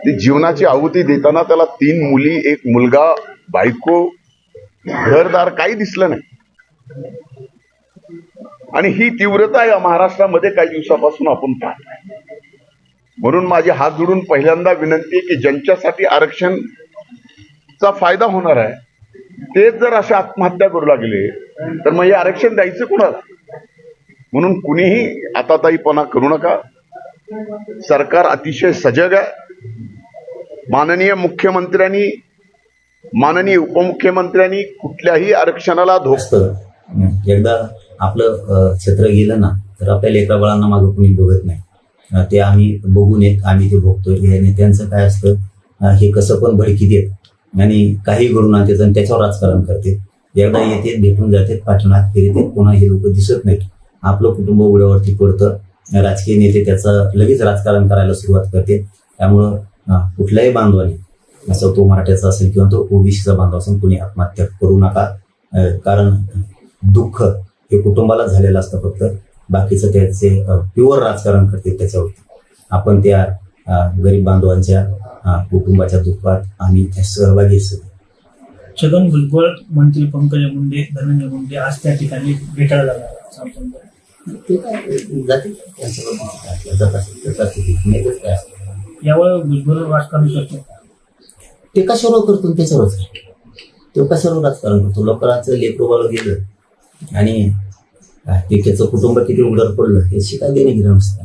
ती जीवनाची आहुती देताना त्याला 3 मुली, 1 मुलगा, बायको, घरदार काही दिसलं नाही. आणि ही तीव्रता या महाराष्ट्रामध्ये काही दिवसापासून आपण पाहतोय. म्हणून माझे हात जोडून पहिल्यांदा विनंती आहे की ज्यांच्यासाठी आरक्षणचा फायदा होणार आहे तेच जर अशा आत्महत्या करू लागले तर मग हे आरक्षण द्यायचं कोणाला? म्हणून कुणीही आताताईपणा करू नका. सरकार अतिशय सजग आहे. माननीय मुख्यमंत्र्यांनी, माननीय उपमुख्यमंत्र्यांनी कुठल्याही आरक्षणाला एकदा आपलं क्षेत्र गेलं ना तर आपल्या लेकरा बाळांना मागं कुणी बघत नाही. ते आम्ही बघून येत, आम्ही ते भोगतोय. हे नेत्यांचं काय असतं, हे कसं पण भडकी देत आणि काही घडून आणतात आणि त्याच्यावर राजकारण करते. एकदा येते, भेटून जातात, पाठवण्यात फिरते, पुन्हा हे लोक दिसत नाहीत. आपलं कुटुंब उड्यावरती पडतं. राजकीय नेते त्याचं लगेच राजकारण करायला सुरुवात करते. त्यामुळं कुठल्याही बांधवाने, असं तो मराठ्याचा असेल किंवा तो ओबीसीचा बांधव असेल, कुणी आत्महत्या करू नका. कारण दुःख हे कुटुंबाला झालेलं असतं. फक्त बाकीचं त्याचे प्युअर राजकारण करते त्याच्यावरती. आपण त्या गरीब बांधवांच्या कुटुंबाच्या दुःखात आम्ही सहभागी असतो. छगन भुजबळ, मंत्री पंकजा मुंडे, धनंजय मुंडे आज त्या ठिकाणी भेटायला लागणार. ते काय जाते यावर भुजबळ राजकारण करतो. ते कशावर करतो त्याच्यावरच. तो कशावर राजकारण करतो? लोकांचं लेकरोबाला गेलं आणि त्याचं कुटुंब किती उघड्यावर पडलं हे शिकाय देणे गेलं नसतं.